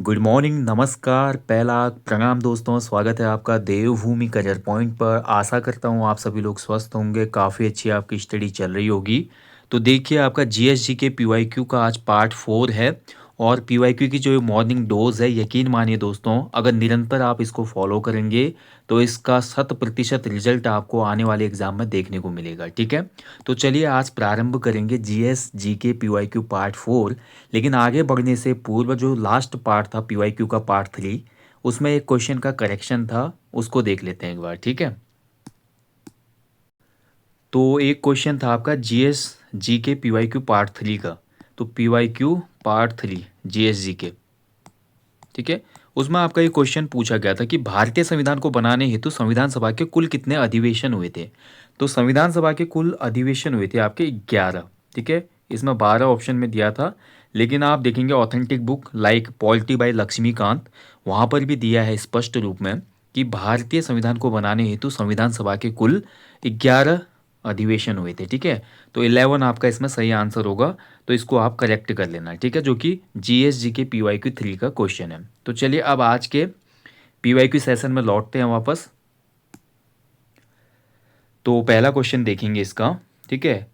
Good morning, नमस्कार, पहला प्रणाम दोस्तों। स्वागत है आपका देवभूमि करियर पॉइंट पर। आशा करता हूँ आप सभी लोग स्वस्थ होंगे, काफ़ी अच्छी आपकी स्टडी चल रही होगी। तो देखिए आपका जीएसजी के पीवाईक्यू का आज पार्ट 4 है। और पीवाईक्यू की जो मॉर्निंग डोज है, यकीन मानिए दोस्तों, अगर निरंतर आप इसको फॉलो करेंगे तो इसका 100% रिजल्ट आपको आने वाले एग्जाम में देखने को मिलेगा। ठीक है, तो चलिए आज प्रारंभ करेंगे जीएस जी के पीवाईक्यू पार्ट 4। लेकिन आगे बढ़ने से पूर्व जो लास्ट पार्ट था पीवाईक्यू का पार्ट 3, उसमें एक क्वेश्चन का करेक्शन था, उसको देख लेते हैं एक बार। ठीक है, तो एक क्वेश्चन था आपका जीएस जी के पीवाईक्यू पार्ट 3 का। तो पीवाईक्यू पार्ट 3 जीएस जी के, ठीक है, उसमें आपका ये क्वेश्चन पूछा गया था कि भारतीय संविधान को बनाने हेतु संविधान सभा के कुल कितने अधिवेशन हुए थे। तो संविधान सभा के कुल अधिवेशन हुए थे आपके 11। ठीक है, इसमें 12 ऑप्शन में दिया था, लेकिन आप देखेंगे authentic book like polity by Laxmikanth, वहाँ पर भी दिया है स्पष्ट रूप में कि भारतीय संविधान को बनाने हेतु संविधान सभा के कुल 11 अधिवेशन हुए थे। ठीक है, तो 11 आपका इसमें सही आंसर होगा। तो इसको आप करेक्ट कर लेना। ठीक है, जो कि जीएसजी के पीवाईक्यू 3 का क्वेश्चन है। तो चलिए अब आज के पीवाईक्यू सेशन में लौटते हैं वापस। तो पहला क्वेश्चन देखेंगे इसका। ठीक है,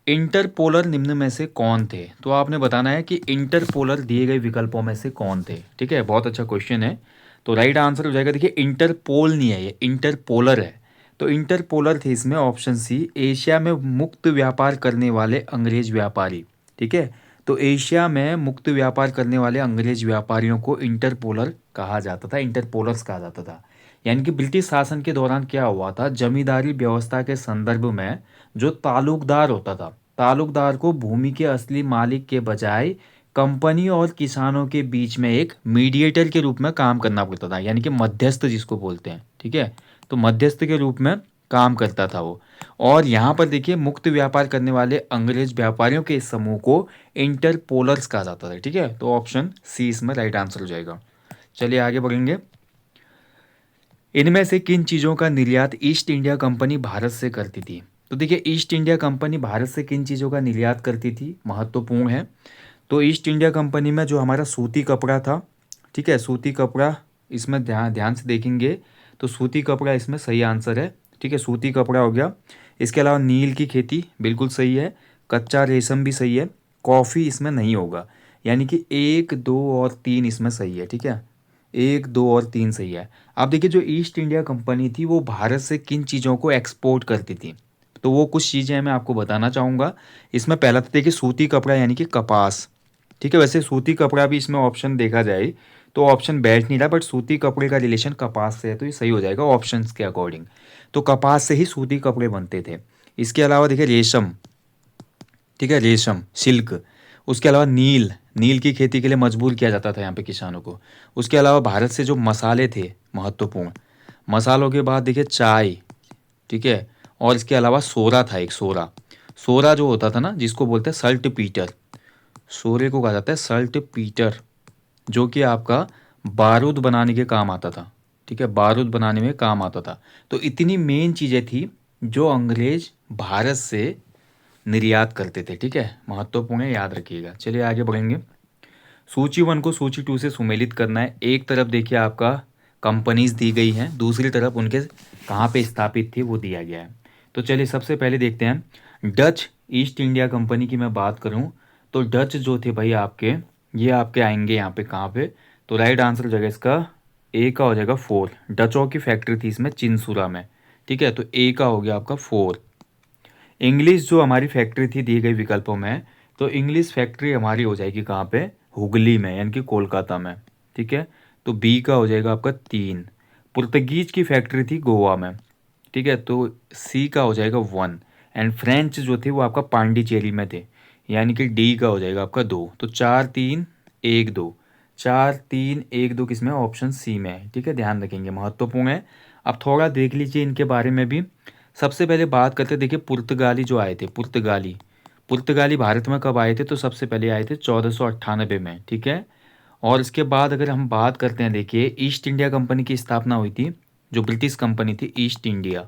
इंटरपोलर निम्न में से कौन थे। तो आपने बताना है कि इंटरपोलर दिए गए विकल्पों में से कौन थे। ठीक है, बहुत अच्छा क्वेश्चन है। तो राइट आंसर हो जाएगा, देखिए इंटरपोल नहीं है, ये इंटरपोलर है। तो इंटरपोलर थे इसमें ऑप्शन सी, एशिया में मुक्त व्यापार करने वाले अंग्रेज व्यापारी। ठीक है, तो एशिया में मुक्त व्यापार करने वाले अंग्रेज व्यापारियों को इंटरपोलर कहा जाता था, इंटरपोलर्स कहा जाता था। यानी कि ब्रिटिश शासन के दौरान क्या हुआ था, जमींदारी व्यवस्था के संदर्भ में जो तालुकदार होता था, तालुकदार को भूमि के असली मालिक के बजाय कंपनी और किसानों के बीच में एक मीडिएटर के रूप में काम करना पड़ता था, यानी कि मध्यस्थ जिसको बोलते हैं। ठीक है, तो मध्यस्थ के रूप में काम करता था वो। और यहाँ पर देखिए मुक्त व्यापार करने वाले अंग्रेज व्यापारियों के इस समूह को इंटरपोलर्स कहा जाता था। ठीक है, तो ऑप्शन सी इसमें राइट आंसर हो जाएगा। चलिए आगे बढ़ेंगे। इनमें से किन चीज़ों का निर्यात ईस्ट इंडिया कंपनी भारत से करती थी। तो देखिए ईस्ट इंडिया कंपनी भारत से किन चीज़ों का निर्यात करती थी, महत्वपूर्ण है। तो ईस्ट इंडिया कंपनी में जो हमारा सूती कपड़ा था, ठीक है, सूती कपड़ा, इसमें ध्यान ध्यान से देखेंगे तो सूती कपड़ा इसमें सही आंसर है। ठीक है, सूती कपड़ा हो गया। इसके अलावा नील की खेती बिल्कुल सही है, कच्चा रेशम भी सही है, कॉफ़ी इसमें नहीं होगा। यानी कि 1, 2 और 3 इसमें सही है। ठीक है, 1, 2 और 3 सही है। अब देखिए जो ईस्ट इंडिया कंपनी थी वो भारत से किन चीज़ों को एक्सपोर्ट करती थी, तो वो कुछ चीज़ें मैं आपको बताना चाहूँगा। इसमें पहला तो देखिए सूती कपड़ा यानी कि कपास। ठीक है, वैसे सूती कपड़ा भी इसमें ऑप्शन देखा जाए तो ऑप्शन बैठ नहीं रहा, बट सूती कपड़े का रिलेशन कपास से है, तो ये सही हो जाएगा ऑप्शंस के अकॉर्डिंग। तो कपास से ही सूती कपड़े बनते थे। इसके अलावा देखिए रेशम, ठीक है, रेशम सिल्क। उसके अलावा नील, नील की खेती के लिए मजबूर किया जाता था यहाँ पे किसानों को। उसके अलावा भारत से जो मसाले थे महत्वपूर्ण, मसालों के बाद देखिए चाय। ठीक है, और इसके अलावा सोरा था, एक सोरा। सोरा जो होता था ना, जिसको बोलते हैं सल्ट पीटर, सोरे को कहा जाता है सल्ट पीटर, जो कि आपका बारूद बनाने के काम आता था। ठीक है, बारूद बनाने में काम आता था। तो इतनी मेन चीज़ें थी जो अंग्रेज भारत से निर्यात करते थे। ठीक है, महत्वपूर्ण है, याद रखिएगा। चलिए आगे बढ़ेंगे। सूची 1 को सूची 2 से सुमेलित करना है। एक तरफ देखिए आपका कंपनीज दी गई हैं, दूसरी तरफ उनके कहाँ पे स्थापित थी वो दिया गया है। तो चलिए सबसे पहले देखते हैं डच ईस्ट इंडिया कंपनी की मैं बात करूँ तो डच जो थे भाई आपके, ये आपके आएंगे यहाँ पे कहाँ पे। तो राइट आंसर हो जाएगा इसका, ए का हो जाएगा 4। डचों की फैक्ट्री थी इसमें चिंसुरा में। ठीक है, तो ए का हो गया आपका 4। इंग्लिश जो हमारी फैक्ट्री थी दी गई विकल्पों में, तो इंग्लिश फैक्ट्री हमारी हो जाएगी कहाँ पे, हुगली में, यानी कि कोलकाता में। ठीक है, तो बी का हो जाएगा आपका 3। पुर्तगीज की फैक्ट्री थी गोवा में। ठीक है, तो सी का हो जाएगा 1। एंड फ्रेंच जो थे वो आपका पांडिचेरी में थे, यानी कि डी का हो जाएगा आपका 2। तो 4, 3, 1, 2, 4, 3, 1, 2 किसमें, ऑप्शन सी में है। ठीक है, ध्यान रखेंगे, महत्वपूर्ण है। अब थोड़ा देख लीजिए इनके बारे में भी। सबसे पहले बात करते हैं, देखिए पुर्तगाली जो आए थे, पुर्तगाली, पुर्तगाली भारत में कब आए थे, तो सबसे पहले आए थे 1498 में। ठीक है, और इसके बाद अगर हम बात करते हैं, देखिए ईस्ट इंडिया कंपनी की स्थापना हुई थी, जो ब्रिटिश कंपनी थी ईस्ट इंडिया।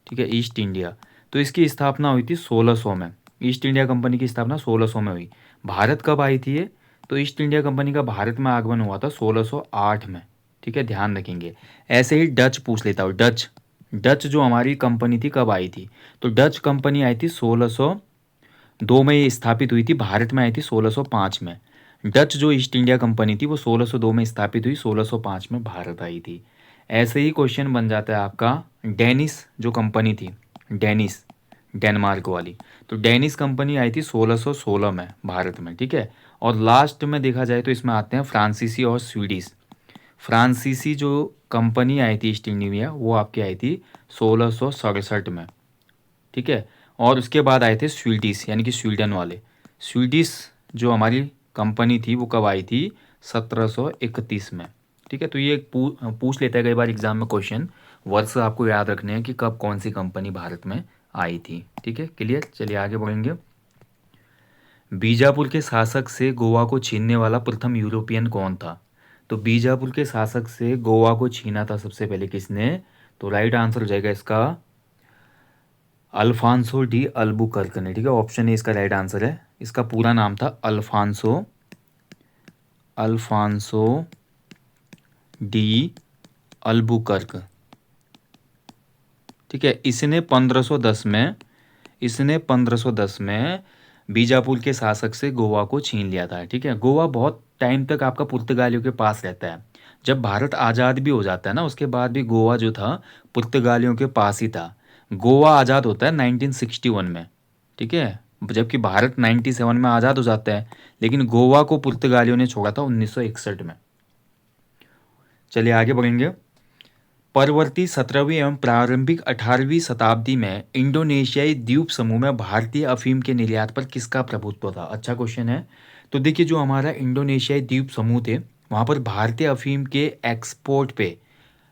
ठीक है, ईस्ट इंडिया, तो इसकी स्थापना हुई थी 1600 में। ईस्ट इंडिया कंपनी की स्थापना 1600 में हुई। भारत कब आई थी ये, तो ईस्ट इंडिया कंपनी का भारत में आगमन हुआ था 1608 में, ठीक है, ध्यान रखेंगे। ऐसे ही डच पूछ लेता हूँ, डच, डच जो हमारी कंपनी थी कब आई थी? तो डच कंपनी आई थी 1602 में, ये स्थापित हुई थी, भारत में आई थी 1605 में। डच जो ईस्ट इंडिया कंपनी थी वो 1602 में स्थापित हुई, 1605 में भारत आई थी। ऐसे ही क्वेश्चन बन जाता है आपका डेनिस जो कंपनी थी, डेनिस, डेनमार्क वाली, तो डेनिस कंपनी आई थी 1616 में भारत में, ठीक है। और लास्ट में देखा जाए तो इसमें आते हैं फ्रांसीसी और स्वीडिश। फ्रांसीसी जो कंपनी आई थी ईस्ट इंडिया वो आपकी आई थी 1667 में, ठीक है। और उसके बाद आए थे स्वीडिश यानी कि स्वीडन वाले। स्वीडिश जो हमारी कंपनी थी वो कब आई थी? 1731 में, ठीक है। तो ये पूछ लेता है कई बार एग्जाम में क्वेश्चन, वर्ष आपको याद रखने हैं कि कब कौन सी कंपनी भारत में आई थी, ठीक है। क्लियर, चलिए आगे बढ़ेंगे। बीजापुर के शासक से गोवा को छीनने वाला प्रथम यूरोपियन कौन था? तो बीजापुर के शासक से गोवा को छीना था सबसे पहले किसने? तो राइट आंसर हो जाएगा इसका अल्फांसो डी अल्बुकर्क ने, ठीक है। ऑप्शन ए इसका राइट आंसर है। इसका पूरा नाम था अल्फांसो, अल्फांसो डी अल्बुकर्क, ठीक है। इसने 1510 में बीजापुर के शासक से गोवा को छीन लिया था, ठीक है। गोवा बहुत टाइम तक आपका पुर्तगालियों के पास रहता है। जब भारत आज़ाद भी हो जाता है ना, उसके बाद भी गोवा जो था पुर्तगालियों के पास ही था। गोवा आज़ाद होता है 1961 में, ठीक है, जबकि भारत 97 में आज़ाद हो जाता है, लेकिन गोवा को पुर्तगालियों ने छोड़ा था 1961 में। चलिए आगे बढ़ेंगे। परवर्ती 17वीं एवं प्रारंभिक 18वीं शताब्दी में इंडोनेशियाई द्वीप समूह में भारतीय अफीम के निर्यात पर किसका प्रभुत्व था? अच्छा क्वेश्चन है। तो देखिए जो हमारा इंडोनेशियाई द्वीप समूह थे वहाँ पर भारतीय अफीम के एक्सपोर्ट पे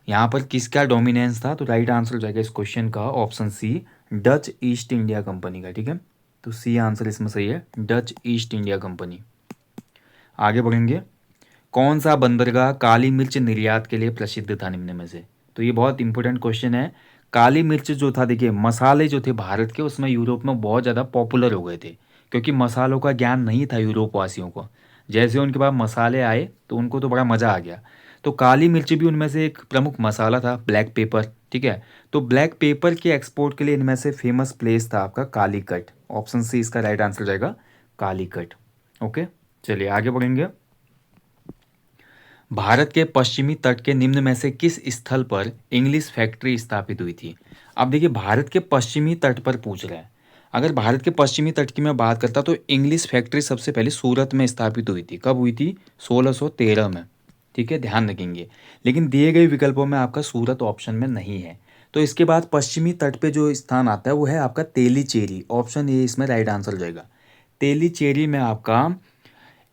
यहाँ पर किसका डोमिनेंस था? तो राइट आंसर हो जाएगा इस क्वेश्चन का option C, Dutch East India Company का, ठीक है। तो सी आंसर इसमें सही है, डच ईस्ट इंडिया कंपनी। आगे बढ़ेंगे। कौन सा बंदरगाह काली मिर्च निर्यात के लिए प्रसिद्ध था निम्न में से? तो ये बहुत इंपॉर्टेंट क्वेश्चन है। काली मिर्च जो था, देखिए मसाले जो थे भारत के उसमें यूरोप में बहुत ज़्यादा पॉपुलर हो गए थे, क्योंकि मसालों का ज्ञान नहीं था यूरोप वासियों को। जैसे उनके पास मसाले आए तो उनको तो बड़ा मज़ा आ गया। तो काली मिर्च भी उनमें से एक प्रमुख मसाला था, ब्लैक पेपर, ठीक है। तो ब्लैक पेपर के एक्सपोर्ट के लिए इनमें से फेमस प्लेस था आपका कालीकट। ऑप्शन सी इसका राइट आंसर हो जाएगा, कालीकट। ओके, चलिए आगे बढ़ेंगे। भारत के पश्चिमी तट के निम्न में से किस स्थल पर इंग्लिश फैक्ट्री स्थापित हुई थी? अब देखिए भारत के पश्चिमी तट पर पूछ रहा है। अगर भारत के पश्चिमी तट की मैं बात करता तो इंग्लिश फैक्ट्री सबसे पहले सूरत में स्थापित हुई थी। कब हुई थी? 1613 में, ठीक है, ध्यान रखेंगे। लेकिन दिए गए विकल्पों में आपका सूरत ऑप्शन में नहीं है। तो इसके बाद पश्चिमी तट पे जो स्थान आता है वो है आपका तेलीचेरी। ऑप्शन ए इसमें राइट आंसर हो जाएगा। तेलीचेरी में आपका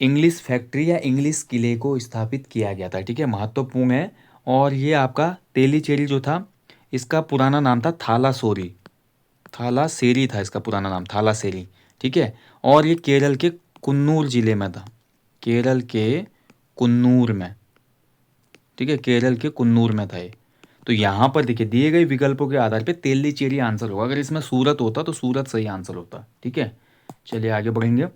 इंग्लिश फैक्ट्री या इंग्लिश किले को स्थापित किया गया था, ठीक है, महत्वपूर्ण है। और ये आपका तेलीचेरी जो था इसका पुराना नाम था थालासोरी, थालासेरी था इसका पुराना नाम, थालासेरी, ठीक है। और ये केरल के कुन्नूर जिले में था, केरल के कुन्नूर में, ठीक है, केरल के कुन्नूर में था ये। तो यहाँ पर देखिए दिए गए विकल्पों के आधार पे तेलीचेरी आंसर होगा। अगर इसमें सूरत होता तो सूरत सही आंसर होता, ठीक है। चलिए आगे बढ़ेंगे।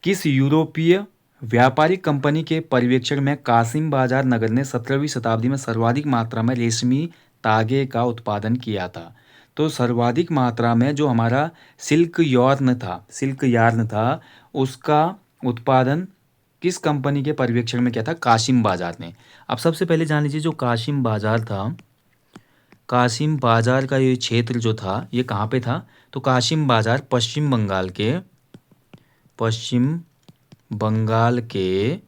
किस यूरोपीय व्यापारिक कंपनी के पर्यवेक्षण में कासिम बाजार नगर ने 17वीं शताब्दी में सर्वाधिक मात्रा में रेशमी तागे का उत्पादन किया था? तो सर्वाधिक मात्रा में जो हमारा सिल्क यार्न था उसका उत्पादन किस कंपनी के पर्यवेक्षण में किया था? कासिम बाजार ने। अब सबसे पहले जान लीजिए जो कासिम बाजार था, कासिम बाजार का ये क्षेत्र जो था ये कहाँ पे था? तो कासिम बाजार पश्चिम बंगाल के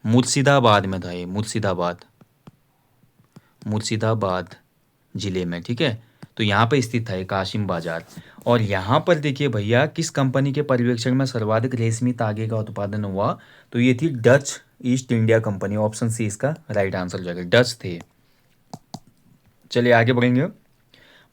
मुर्शिदाबाद में था। ये मुर्शिदाबाद जिले में, ठीक है। तो यहाँ पे स्थित था ये कासिम बाजार। और यहाँ पर देखिए भैया किस कंपनी के पर्यवेक्षण में सर्वाधिक रेशमी तागे का उत्पादन हुआ? तो ये थी Dutch East India Company. Option C इसका राइट आंसर हो जाएगा, डच थे। चलिए आगे बढ़ेंगे।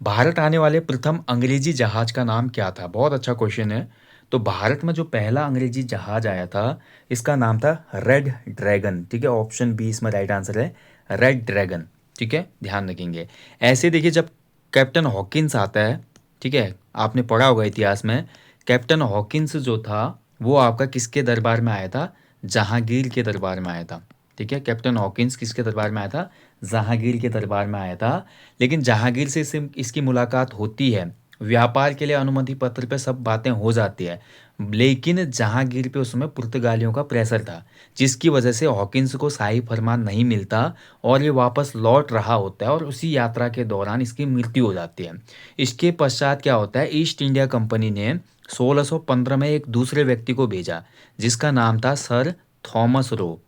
भारत आने वाले प्रथम अंग्रेजी जहाज का नाम क्या था? बहुत अच्छा क्वेश्चन है। तो भारत में जो पहला अंग्रेजी जहाज आया था इसका नाम था रेड ड्रैगन, ठीक है। ऑप्शन बी इसमें राइट आंसर है, रेड ड्रैगन, ठीक है, ध्यान रखेंगे। ऐसे देखिए जब कैप्टन हॉकिंस आता है, ठीक है, आपने पढ़ा होगा इतिहास में, कैप्टन हॉकिंस जो था वो आपका किसके दरबार में आया था? जहांगीर के दरबार में आया था। ठीक है, कैप्टन हॉकिंस किसके दरबार में आया था? जहांगीर के दरबार में आया था। लेकिन जहांगीर से इसकी मुलाकात होती है, व्यापार के लिए अनुमति पत्र पे सब बातें हो जाती है, लेकिन जहांगीर पे उस समय पुर्तगालियों का प्रेशर था, जिसकी वजह से हॉकिंस को शाही फरमान नहीं मिलता और ये वापस लौट रहा होता है और उसी यात्रा के दौरान इसकी मृत्यु हो जाती है। इसके पश्चात क्या होता है, ईस्ट इंडिया कंपनी ने 1615 में एक दूसरे व्यक्ति को भेजा जिसका नाम था सर थॉमस रो।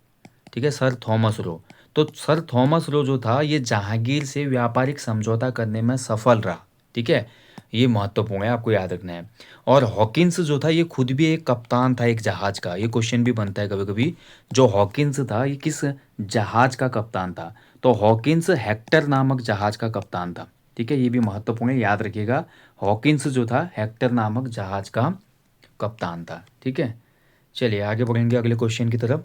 ठीक है, सर थॉमस रो। तो सर थॉमस रो जो था ये जहांगीर से व्यापारिक समझौता करने में सफल रहा। ठीक है, ये महत्वपूर्ण है, आपको याद रखना है। और हॉकिंस जो था ये खुद भी एक कप्तान था एक जहाज का। ये क्वेश्चन भी बनता है कभी कभी, जो हॉकिंस था ये किस जहाज का कप्तान था? तो हॉकिंस हेक्टर नामक जहाज का कप्तान था। ठीक है, ये भी महत्वपूर्ण है, याद रखिएगा। हॉकिंस जो था हेक्टर नामक जहाज का कप्तान था। ठीक है, चलिए आगे बढ़ेंगे अगले क्वेश्चन की तरफ।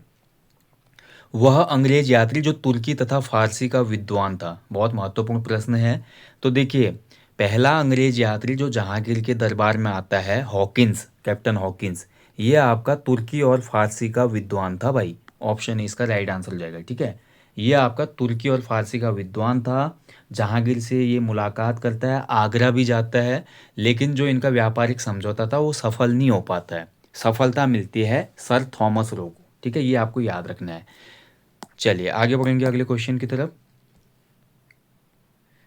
वह अंग्रेज यात्री जो तुर्की तथा फारसी का विद्वान था, बहुत महत्वपूर्ण प्रश्न है। तो देखिए, पहला अंग्रेज यात्री जो जहांगीर के दरबार में आता है, हॉकिंस, कैप्टन हॉकिंस, ये आपका तुर्की और फारसी का विद्वान था भाई। ऑप्शन ए इसका राइट आंसर हो जाएगा। ठीक है, ये आपका तुर्की और फारसी का विद्वान था। जहांगीर से ये मुलाकात करता है, आगरा भी जाता है, लेकिन जो इनका व्यापारिक समझौता था वो सफल नहीं हो पाता है। सफलता मिलती है सर थॉमस रो को। ठीक है, ये आपको याद रखना है। चलिए आगे बढ़ेंगे अगले क्वेश्चन की तरफ।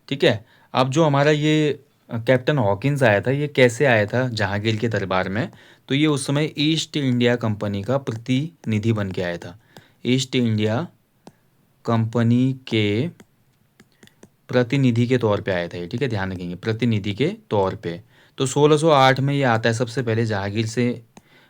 ठीक है, अब जो हमारा ये कैप्टन हॉकिंस आया था, ये कैसे आया था जहांगीर के दरबार में? तो ये उस समय ईस्ट इंडिया कंपनी का प्रतिनिधि बन के आया था। ईस्ट इंडिया कंपनी के प्रतिनिधि के तौर पे आया था ये। ठीक है, ध्यान रखेंगे, प्रतिनिधि के तौर पे। तो 1608 में ये आता है, सबसे पहले जहांगीर से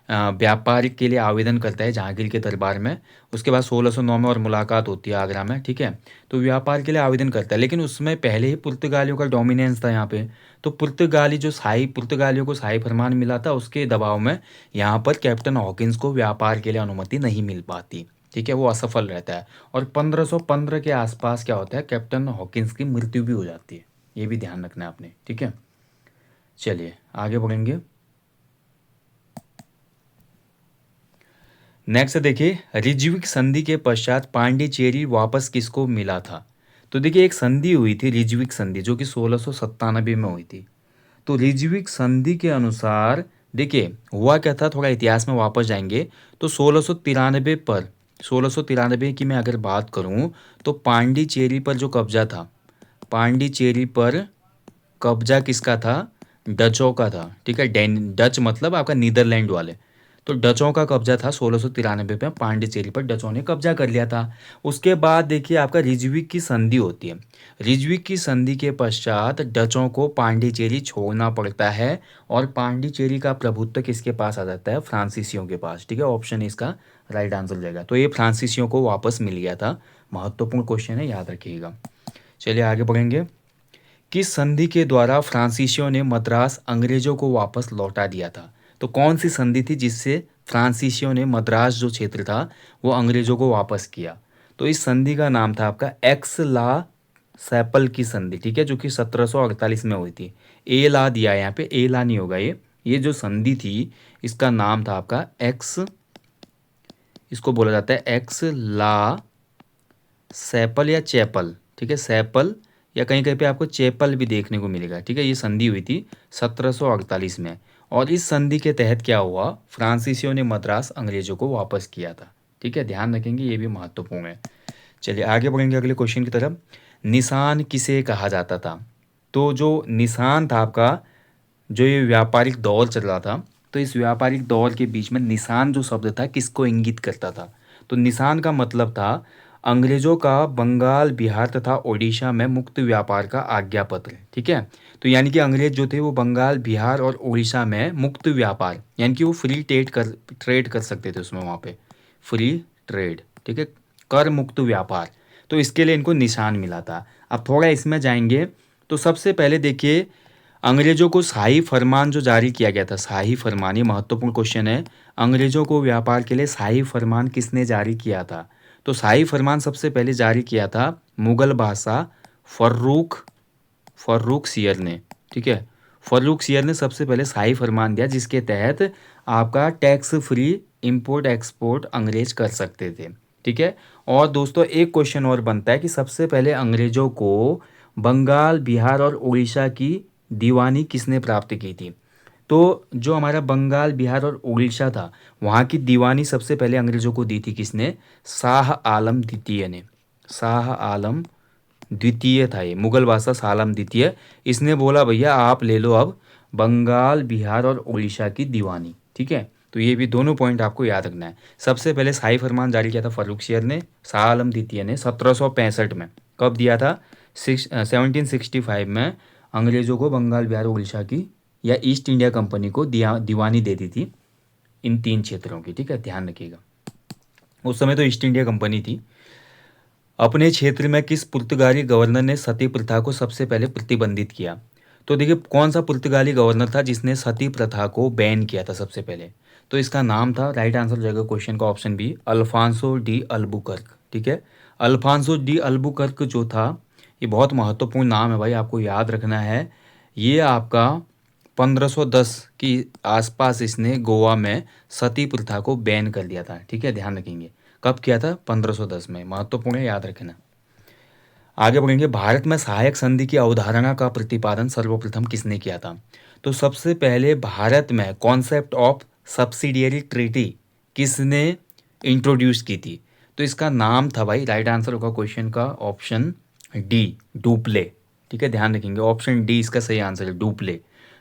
व्यापारिक के लिए आवेदन करता है जहांगीर के दरबार में। उसके बाद 1609 में और मुलाकात होती है आगरा में। ठीक है, तो व्यापार के लिए आवेदन करता है, लेकिन उसमें पहले ही पुर्तगालियों का डोमिनेंस था यहाँ पे। तो पुर्तगालियों को शाही फरमान मिला था, उसके दबाव में यहाँ पर कैप्टन हॉकिंस को व्यापार के लिए अनुमति नहीं मिल पाती। ठीक है, वो असफल रहता है। और 1515 के आसपास क्या होता है, कैप्टन हॉकिंस की मृत्यु भी हो जाती है। ये भी ध्यान रखना है आपने। ठीक है, चलिए आगे बढ़ेंगे। नेक्स्ट देखिए, रिज्विक संधि के पश्चात पांडिचेरी वापस किसको मिला था? तो देखिए, एक संधि हुई थी रिज्विक संधि, जो कि 1697 में हुई थी। तो रिज्विक संधि के अनुसार देखिए हुआ क्या था, थोड़ा इतिहास में वापस जाएंगे तो 1693 की मैं अगर बात करूं, तो पांडिचेरी पर जो कब्जा था, पांडिचेरी पर कब्जा किसका था? डचों का था। ठीक है, डच मतलब आपका नीदरलैंड वाले। तो डचों का कब्जा था 1693 में, पांडिचेरी पर डचों ने कब्जा कर लिया था। उसके बाद देखिए आपका रिजविक की संधि होती है। रिजविक की संधि के पश्चात डचों को पांडिचेरी छोड़ना पड़ता है और पांडिचेरी का प्रभुत्व किसके पास आ जाता है? फ्रांसीसियों के पास। ठीक है, ऑप्शन इसका राइट आंसर हो जाएगा। तो ये फ्रांसीसियों को वापस मिल गया था। महत्वपूर्ण क्वेश्चन है, याद रखिएगा। चलिए आगे बढ़ेंगे। किस संधि के द्वारा फ्रांसीसियों ने मद्रास अंग्रेजों को वापस लौटा दिया था? तो कौन सी संधि थी जिससे फ्रांसीसियों ने मद्रास जो क्षेत्र था वो अंग्रेजों को वापस किया? तो इस संधि का नाम था आपका एक्स ला सैपल की संधि। ठीक है, जो कि 1748 में हुई थी। ए ला दिया है यहाँ पे, ए ला नहीं होगा ये जो संधि थी इसका नाम था आपका एक्स, इसको बोला जाता है एक्स ला सैपल या चैपल। ठीक है, सैपल या कहीं कहीं पे आपको चैपल भी देखने को मिलेगा। ठीक है, ये संधि हुई थी 1748 में। और इस संधि के तहत क्या हुआ, फ्रांसीसियों ने मद्रास अंग्रेजों को वापस किया था। ठीक है, ध्यान रखेंगे, ये भी महत्वपूर्ण है। चलिए आगे बढ़ेंगे अगले क्वेश्चन की तरफ। निशान किसे कहा जाता था? तो जो निशान था आपका, जो ये व्यापारिक दौर चल रहा था, तो इस व्यापारिक दौर के बीच में निशान जो शब्द था किसको इंगित करता था? तो निशान का मतलब था अंग्रेजों का बंगाल, बिहार तथा ओडिशा में मुक्त व्यापार का आज्ञा पत्र। ठीक है, तो यानी कि अंग्रेज जो थे वो बंगाल, बिहार और ओडिशा में मुक्त व्यापार, यानी कि वो फ्री ट्रेड कर सकते थे उसमें, वहाँ पे फ्री ट्रेड। ठीक है, कर मुक्त व्यापार। तो इसके लिए इनको निशान मिला था। अब थोड़ा इसमें जाएंगे तो सबसे पहले देखिए, अंग्रेजों को शाही फरमान जो जारी किया गया था, शाही फरमान, ये महत्वपूर्ण क्वेश्चन है। अंग्रेजों को व्यापार के लिए शाही फरमान किसने जारी किया था? तो शाही फरमान सबसे पहले जारी किया था मुगल बादशाह फर्रुख फर्रुख सियर ने। ठीक है, फर्रुखसियर ने सबसे पहले शाही फरमान दिया जिसके तहत आपका टैक्स फ्री इंपोर्ट एक्सपोर्ट अंग्रेज कर सकते थे। ठीक है। और दोस्तों एक क्वेश्चन और बनता है कि सबसे पहले अंग्रेजों को बंगाल, बिहार और उड़ीसा की दीवानी किसने प्राप्त की थी? तो जो हमारा बंगाल, बिहार और उड़ीसा था, वहाँ की दीवानी सबसे पहले अंग्रेजों को दी थी किसने? शाह आलम द्वितीय ने। शाह आलम द्वितीय था ये, मुगल बादशाह शाह आलम द्वितीय। इसने बोला भैया आप ले लो अब बंगाल, बिहार और उड़ीसा की दीवानी। ठीक है। तो ये भी दोनों पॉइंट आपको याद रखना है। सबसे पहले शाही फरमान जारी किया था फर्रुखसियर ने, शाह आलम द्वितीय ने 1765 में। कब दिया था? 1765 में अंग्रेजों को बंगाल, बिहार, उड़ीसा की या ईस्ट इंडिया कंपनी को दीवानी दे दी थी इन 3 क्षेत्रों की। ठीक है, ध्यान रखिएगा। उस समय तो ईस्ट इंडिया कंपनी थी। अपने क्षेत्र में किस पुर्तगाली गवर्नर ने सती प्रथा को सबसे पहले प्रतिबंधित किया? तो देखिए कौन सा पुर्तगाली गवर्नर था जिसने सती प्रथा को बैन किया था सबसे पहले? तो इसका नाम था, राइट आंसर हो जाएगा क्वेश्चन का option B, Alfonso de Albuquerque. ठीक है। अल्फांसो डी अल्बुकर्क जो था, ये बहुत महत्वपूर्ण नाम है भाई, आपको याद रखना है। ये आपका 1510 की आसपास इसने गोवा में सती प्रथा को बैन कर दिया था। ठीक है, ध्यान रखेंगे। कब किया था? 1510 में। महत्वपूर्ण है, याद रखना। आगे बढ़ेंगे। भारत में सहायक संधि की अवधारणा का प्रतिपादन सर्वप्रथम किसने किया था? तो सबसे पहले भारत में कॉन्सेप्ट ऑफ सब्सिडियरी ट्रीटी किसने इंट्रोड्यूस की थी? तो इसका नाम था भाई, राइट आंसर होगा क्वेश्चन का ऑप्शन डी, डुप्ले। ठीक है, ध्यान रखेंगे, ऑप्शन डी इसका सही आंसर है, डुप्ले।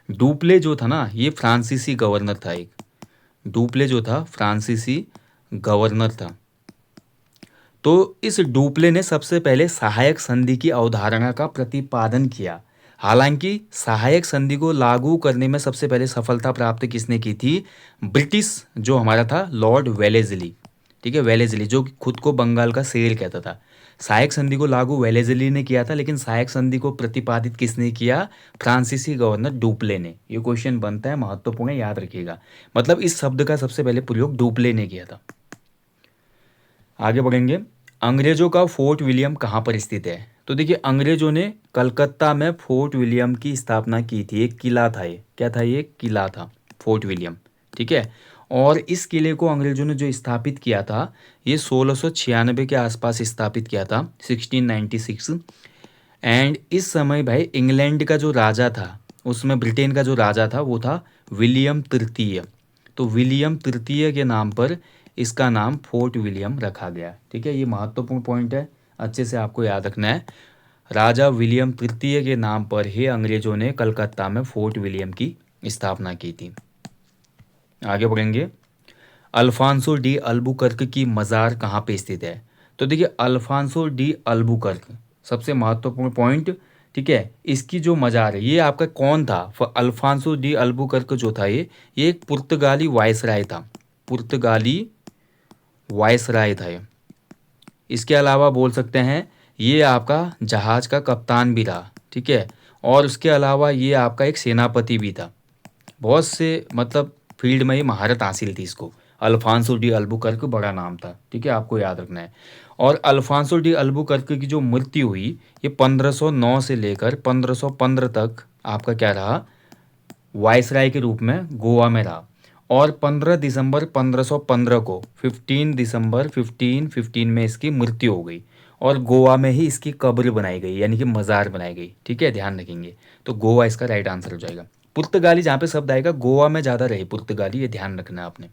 डुप्ले जो था ना, ये फ्रांसीसी गवर्नर था एक। डुप्ले जो था फ्रांसीसी गवर्नर था। तो इस डुप्ले ने सबसे पहले सहायक संधि की अवधारणा का प्रतिपादन किया। हालांकि सहायक संधि को लागू करने में सबसे पहले सफलता प्राप्त किसने की थी? ब्रिटिश जो हमारा था लॉर्ड वेलेजली। ठीक है, वेलेजली जो कि खुद को बंगाल का शेर कहता था। सहायक संधि को लागू वेलेजली ने किया था, लेकिन सहायक संधि को प्रतिपादित किसने किया? फ्रांसीसी गवर्नर डुप्ले ने। ये क्वेश्चन बनता है, महत्वपूर्ण है, याद रखिएगा। मतलब इस शब्द का सबसे पहले प्रयोग डुप्ले ने किया था। आगे बढ़ेंगे। अंग्रेजों का फोर्ट विलियम कहाँ पर स्थित है? तो देखिए अंग्रेजों ने कलकत्ता में फोर्ट विलियम की स्थापना की थी। एक किला था ये, क्या था ये? किला था फोर्ट विलियम। ठीक है। और इस किले को अंग्रेजों ने जो स्थापित किया था, ये 1696 के आसपास स्थापित किया था, 1696। एंड इस समय भाई इंग्लैंड का जो राजा था, उसमें ब्रिटेन का जो राजा था वो था विलियम तृतीय। तो विलियम तृतीय के नाम पर इसका नाम फोर्ट विलियम रखा गया। ठीक है, ये महत्वपूर्ण पॉइंट है, अच्छे से आपको याद रखना है। राजा विलियम तृतीय के नाम पर ही अंग्रेजों ने कलकत्ता में फोर्ट विलियम की स्थापना की थी। आगे बढ़ेंगे। अल्फांसो डी अल्बुकर्क की मज़ार कहाँ पे स्थित है? तो देखिए अल्फांसो डी अल्बुकर्क सबसे महत्वपूर्ण पॉइंट। ठीक है, इसकी जो मज़ार है, ये आपका कौन था? अल्फांसो डी अल्बुकर्क जो था, ये एक पुर्तगाली वायसराय था। पुर्तगाली वायसराय था ये। इसके अलावा बोल सकते हैं ये आपका जहाज़ का कप्तान भी रहा। ठीक है, और उसके अलावा ये आपका एक सेनापति भी था। बहुत से मतलब फील्ड में ही महारत हासिल थी इसको। अल्फांसो डी अल्बुकर्क बड़ा नाम था। ठीक है, आपको याद रखना है। और अल्फांसो डी अल्बुकर्क की जो मृत्यु हुई, ये 1509 से लेकर 1515 तक आपका क्या रहा? वायसराय के रूप में गोवा में रहा। और 15 दिसंबर 1515 को, 15 दिसंबर 1515 में इसकी मृत्यु हो गई। और गोवा में ही इसकी कब्र बनाई गई, यानी कि मज़ार बनाई गई। ठीक है, ध्यान रखेंगे। तो गोवा इसका राइट आंसर हो जाएगा। पुर्तगाली जहाँ पे शब्द आएगा, गोवा में ज़्यादा रहे पुर्तगाली, ये ध्यान रखना है आपने।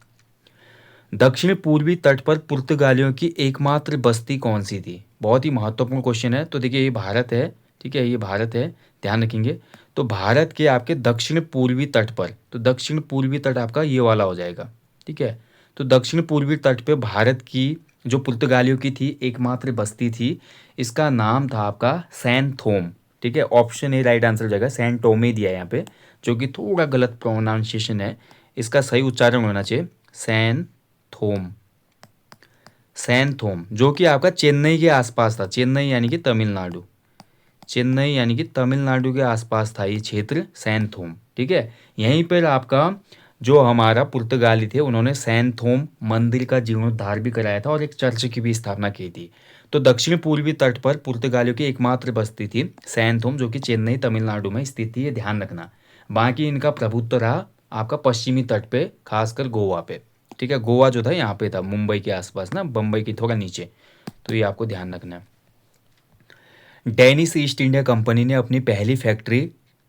दक्षिण पूर्वी तट पर पुर्तगालियों की एकमात्र बस्ती कौन सी थी? बहुत ही महत्वपूर्ण क्वेश्चन है। तो देखिए ये भारत है। ठीक है, ये भारत है, ध्यान रखेंगे। तो भारत के आपके दक्षिण पूर्वी तट पर, तो दक्षिण पूर्वी तट आपका ये वाला हो जाएगा। ठीक है, तो दक्षिण पूर्वी तट पे भारत की जो पुर्तगालियों की थी एकमात्र बस्ती थी, इसका नाम था आपका सैन थोम। ठीक है, ऑप्शन ए राइट आंसर हो जाएगा। सैन टोमे दिया है यहाँ पे, जो कि थोड़ा गलत प्रोनाउंसिएशन है। इसका सही उच्चारण होना चाहिए सैन थोम। सैन थोम जो कि आपका चेन्नई के आसपास था। चेन्नई यानी कि तमिलनाडु। चेन्नई यानी कि तमिलनाडु के आसपास था ये क्षेत्र सैन थोम। ठीक है, यहीं पर आपका जो हमारा पुर्तगाली थे, उन्होंने सैन थोम मंदिर का जीर्णोद्धार भी कराया था और एक चर्च की भी स्थापना की थी। तो दक्षिण पूर्वी तट पर पुर्तगालियों की एकमात्र बस्ती थी सैन थोम, जो कि चेन्नई तमिलनाडु में स्थित थी, ये ध्यान रखना। बाकी इनका प्रभुत्व रहा आपका पश्चिमी तट पे, खासकर गोवा पे। ठीक है, गोवा जो था यहाँ पे था, मुंबई के आसपास ना, बम्बई की थोड़ा नीचे। तो ये आपको ध्यान रखना है। डेनिश ईस्ट इंडिया कंपनी ने अपनी पहली फैक्ट्री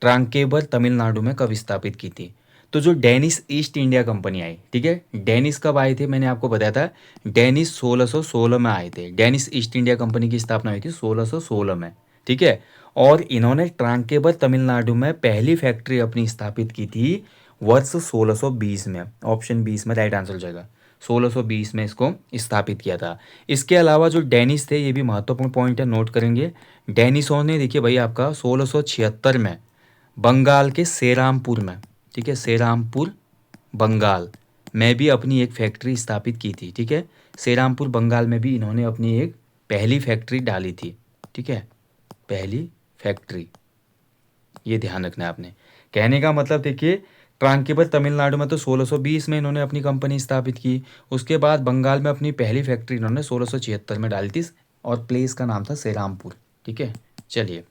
ट्रांकेबर तमिलनाडु में कब स्थापित की थी? तो जो डेनिश ईस्ट इंडिया कंपनी आई, ठीक है, डेनिश कब आए थे मैंने आपको बताया था, डेनिश 1616 में आए थे। डेनिश ईस्ट इंडिया कंपनी की स्थापना हुई थी 1616 में। ठीक है, और इन्होंने ट्रांकेबर तमिलनाडु में पहली फैक्ट्री अपनी स्थापित की थी वर्ष 1620 में। ऑप्शन 20 में राइट आंसर हो जाएगा। 1620 में इसको स्थापित किया था। इसके अलावा जो डेनिश थे, ये भी महत्वपूर्ण पॉइंट है, नोट करेंगे। डेनिशों ने देखिए भाई आपका 1676 में बंगाल के सेरामपुर में, ठीक है, सेरामपुर बंगाल में भी अपनी एक फैक्ट्री स्थापित की थी। ठीक है, सेरामपुर बंगाल में भी इन्होंने अपनी एक पहली फैक्ट्री डाली थी। ठीक है, पहली फैक्ट्री, ये ध्यान रखना है आपने। कहने का मतलब देखिए, ट्रांकेबर तमिलनाडु में तो 1620 में इन्होंने अपनी कंपनी स्थापित की। उसके बाद बंगाल में अपनी पहली फैक्ट्री इन्होंने 1676 में डाली थी, और प्लेस का नाम था सेरामपुर। ठीक है, चलिए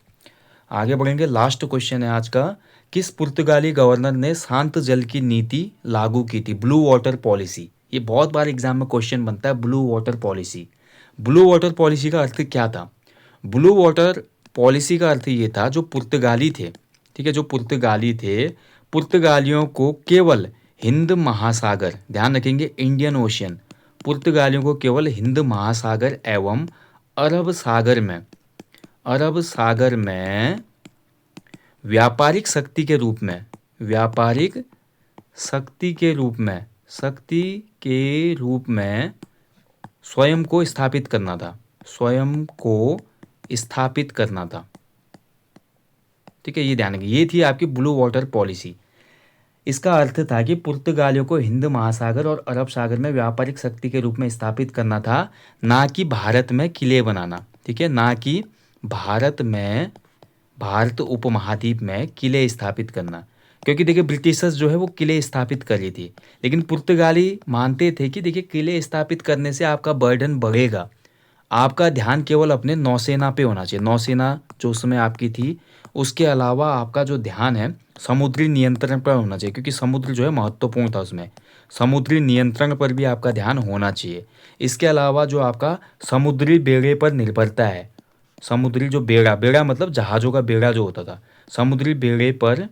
आगे बढ़ेंगे। लास्ट क्वेश्चन है आज का, किस पुर्तगाली गवर्नर ने शांत जल की नीति लागू की थी, ब्लू वाटर पॉलिसी? ये बहुत बार एग्जाम में क्वेश्चन बनता है, blue water policy. Blue water policy का अर्थ क्या था? ब्लू वाटर पॉलिसी का अर्थ ये था, जो पुर्तगाली थे, ठीक है, जो पुर्तगाली थे, पुर्तगालियों को केवल हिंद महासागर, ध्यान रखेंगे, इंडियन ओशियन, पुर्तगालियों को केवल हिंद महासागर एवं अरब सागर में व्यापारिक शक्ति के रूप में, व्यापारिक शक्ति के रूप में स्वयं को स्थापित करना था, स्वयं को स्थापित करना था। ठीक है, ये ध्यान रखिए, ये थी आपकी ब्लू वाटर पॉलिसी। इसका अर्थ था कि पुर्तगालियों को हिंद महासागर और अरब सागर में व्यापारिक शक्ति के रूप में स्थापित करना था, ना कि भारत में किले बनाना। ठीक है, ना कि भारत उपमहाद्वीप में किले स्थापित करना। क्योंकि देखिए ब्रिटिशर्स जो है वो किले स्थापित कर रही थी, लेकिन पुर्तगाली मानते थे कि देखिए किले स्थापित करने से आपका बर्डन बढ़ेगा, आपका ध्यान केवल अपने नौसेना पे होना चाहिए। नौसेना जो उसमें आपकी थी, उसके अलावा आपका जो ध्यान है समुद्री नियंत्रण पर होना चाहिए, क्योंकि समुद्र जो है महत्वपूर्ण था उसमें, समुद्री नियंत्रण पर भी आपका ध्यान होना चाहिए। इसके अलावा जो आपका समुद्री बेड़े पर निर्भरता है, समुद्री जो बेड़ा मतलब जहाज़ों का बेड़ा जो होता था, समुद्री बेड़े पर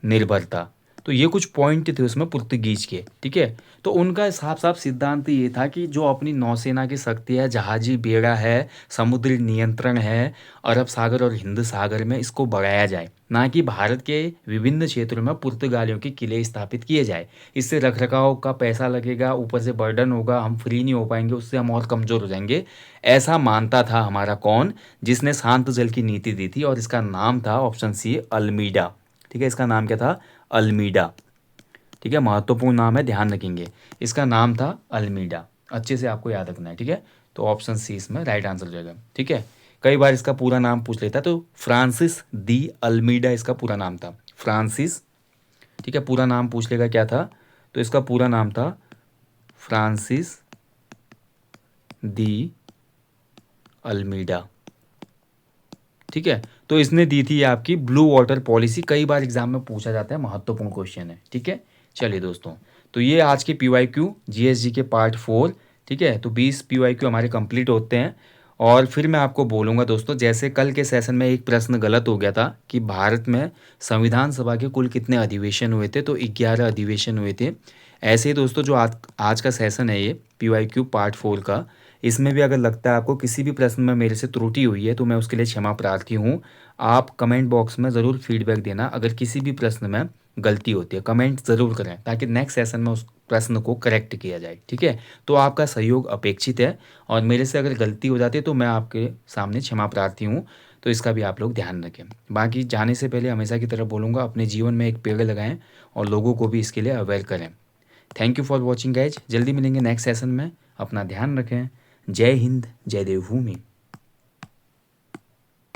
निर्भरता, तो ये कुछ पॉइंट थे उसमें पुर्तगीज के। ठीक है, तो उनका साफ साफ सिद्धांत ये था कि जो अपनी नौसेना की शक्ति है, जहाजी बेड़ा है, समुद्री नियंत्रण है, अरब सागर और हिंद सागर में इसको बढ़ाया जाए, ना कि भारत के विभिन्न क्षेत्रों में पुर्तगालियों के किले स्थापित किए जाए। इससे रखरखाव का पैसा लगेगा, ऊपर से बर्डन होगा, हम फ्री नहीं हो पाएंगे, उससे हम और कमज़ोर हो जाएंगे। ऐसा मानता था हमारा कौन, जिसने शांत जल की नीति दी थी, और इसका नाम था ऑप्शन सी अल्मीडा। ठीक है, इसका नाम क्या था? अल्मीडा। ठीक है, महत्वपूर्ण नाम है, ध्यान रखेंगे, इसका नाम था अल्मीडा, अच्छे से आपको याद रखना है। ठीक है, तो ऑप्शन सी इसमें राइट आंसर हो जाएगा। ठीक है, कई बार इसका पूरा नाम पूछ लेता है, तो फ्रांसिस दी अल्मीडा इसका पूरा नाम था, फ्रांसिस। ठीक है, पूरा नाम पूछ लेगा क्या था, तो इसका पूरा नाम था फ्रांसिस दी अल्मीडा। ठीक है, तो इसने दी थी आपकी ब्लू वाटर पॉलिसी, कई बार एग्जाम में पूछा जाता है, महत्वपूर्ण क्वेश्चन है। ठीक है, चलिए दोस्तों, तो ये आज के पीवाईक्यू जीएसजी के पार्ट 4। ठीक है, तो 20 पीवाईक्यू हमारे कंप्लीट होते हैं, और फिर मैं आपको बोलूँगा दोस्तों, जैसे कल के सेशन में एक प्रश्न गलत हो गया था कि भारत में संविधान सभा के कुल कितने अधिवेशन हुए थे, तो 11 अधिवेशन हुए थे। ऐसे ही दोस्तों, जो आज का सेशन है ये पीवाईक्यू पार्ट 4 का, इसमें भी अगर लगता है आपको किसी भी प्रश्न में मेरे से त्रुटि हुई है, तो मैं उसके लिए क्षमा प्रार्थी हूँ। आप कमेंट बॉक्स में ज़रूर फीडबैक देना, अगर किसी भी प्रश्न में गलती होती है कमेंट ज़रूर करें, ताकि नेक्स्ट सेशन में उस प्रश्न को करेक्ट किया जाए। ठीक है, तो आपका सहयोग अपेक्षित है, और मेरे से अगर गलती हो जाती है तो मैं आपके सामने क्षमा प्रार्थी हूँ, तो इसका भी आप लोग ध्यान रखें। बाकी जाने से पहले हमेशा की तरह बोलूँगा, अपने जीवन में एक पेड़ लगाएं और लोगों को भी इसके लिए अवेयर करें। Thank you for watching guys, जल्दी मिलेंगे नेक्स्ट सेशन में, अपना ध्यान रखें। जय हिंद, जय देवभूमि।